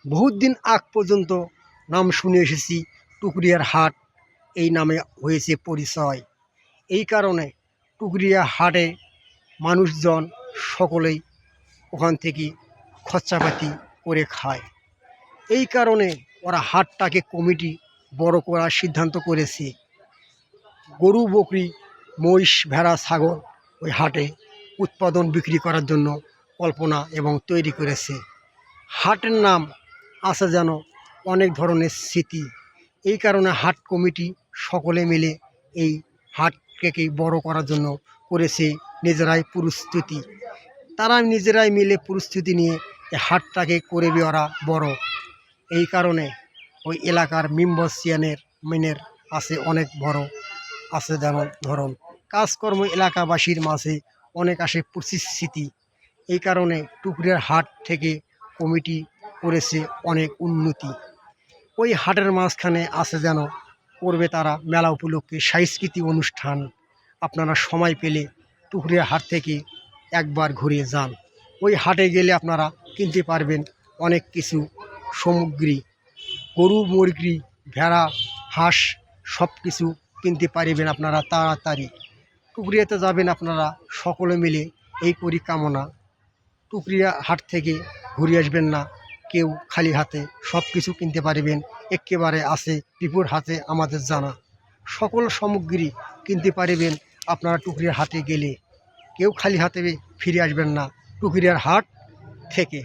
বহুত দিন আগ পর্যন্ত নাম শুনে এসেছি টুকরিয়ার হাট, এই নামে হয়েছে পরিচয়। এই কারণে টুকরিয়া হাটে মানুষজন সকলেই ওখান থেকে খরচাপাতি করে খায়। এই কারণে ওরা হাটটাকে কমিটি বড় করার সিদ্ধান্ত করেছে। গরু, বকরি, মহিষ, ভেড়া, ছাগল ওই হাটে উৎপাদন বিক্রি করার জন্য কল্পনা এবং তৈরি করেছে। হাটের নাম আছে যেন অনেক ধরনের স্মৃতি। এই কারণে হাট কমিটি সকলে মিলে এই হাটকে বড় করার জন্য করেছে নিজেরাই প্রস্তুতি। তারা নিজেরাই মিলে প্রস্তুতি নিয়ে এই হাটটাকে করবে ওরা বড়। এই কারণে ওই এলাকার মেম্বারসিয়ানের মিনের আছে অনেক বড় আছে, যেমন ধরুন কাজকর্ম এলাকাবাসীর মাঝে অনেক আসে প্রতিশ্রুতি। এই কারণে টুকরিয়ার হাট থেকে কমিটি করেছে অনেক উন্নতি। ওই হাটের মাঝখানে আছে যেন করবে তারা মেলা উপলক্ষে সাংস্কৃতিক অনুষ্ঠান। আপনারা সময় পেলে টুকরিয়া হাট থেকে একবার ঘুরে যান। ওই হাটে গেলে আপনারা কিনতে পারবেন অনেক কিছু সামগ্রী, গরু, মুরগি, ভেড়া, হাঁস সব কিছু কিনতে পারবেন আপনারা তাড়াতাড়ি। টুকরিয়াতে যাবেন আপনারা সকলে মিলে, এই পরিকামনা। টুকরিয়া হাট থেকে ঘুরে আসবেন না কেউ খালি হাতে, সব কিছু কিনতে পারবেন। একেবারে আছে বিপুর হাতে আমাদের জানা সকল সামগ্রী কিনতে পারবেন আপনারা টুকরিয়ার হাটে গেলে। কেউ খালি হাতে ফিরে আসবেন না টুকরিয়ার হাট থেকে।